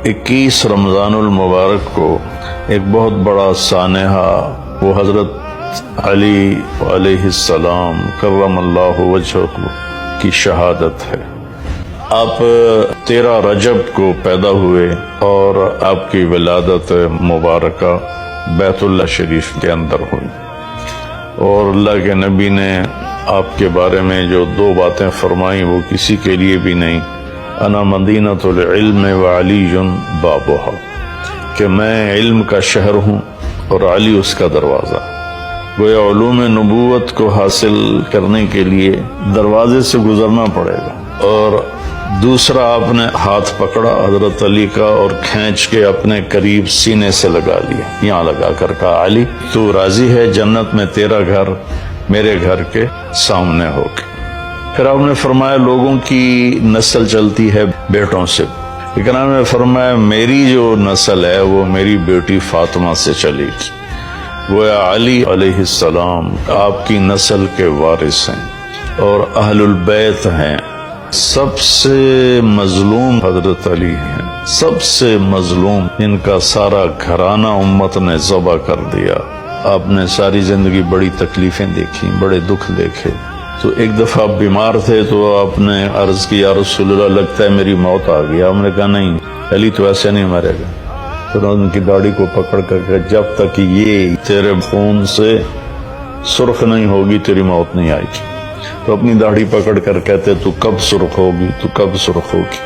21 رمضان المبارک کو ایک بہت بڑا سانحہ وہ حضرت علی علیہ السلام کرم اللہ وجہہ کی شہادت ہے۔ آپ 13 رجب کو پیدا ہوئے اور آپ کی ولادت مبارکہ بیت اللہ شریف کے اندر ہوئی، اور اللہ کے نبی نے آپ کے بارے میں جو 2 باتیں فرمائیں وہ کسی کے لیے بھی نہیں، انا مدینۃ العلم وعلی بابھا، کہ میں علم کا شہر ہوں اور علی اس کا دروازہ۔ گویا علوم نبوت کو حاصل کرنے کے لیے دروازے سے گزرنا پڑے گا۔ اور دوسرا آپ نے ہاتھ پکڑا حضرت علی کا اور کھینچ کے اپنے قریب سینے سے لگا لیا، یہاں لگا کر کہا علی تو راضی ہے جنت میں تیرا گھر میرے گھر کے سامنے ہو کے۔ پھر آپ نے فرمایا لوگوں کی نسل چلتی ہے بیٹوں سے، لیکن آپ نے فرمایا میری جو نسل ہے وہ میری بیٹی فاطمہ سے چلی گی۔ گویا علی علیہ السلام آپ کی نسل کے وارث ہیں اور اہل البیت ہیں۔ سب سے مظلوم حضرت علی ہیں، سب سے مظلوم، ان کا سارا گھرانہ امت نے ذبح کر دیا۔ آپ نے ساری زندگی بڑی تکلیفیں دیکھی، بڑے دکھ دیکھے۔ تو ایک دفعہ آپ بیمار تھے تو آپ نے عرض کی یا رسول اللہ لگتا ہے میری موت آ گئی۔ آپ نے کہا نہیں علی تو ایسے نہیں مرے گا۔ پھر ان کی داڑھی کو پکڑ کر کے جب تک یہ تیرے خون سے سرخ نہیں ہوگی تیری موت نہیں آئے گی۔ تو اپنی داڑھی پکڑ کر کہتے تو کب سرخ ہوگی، تو کب سرخ ہوگی۔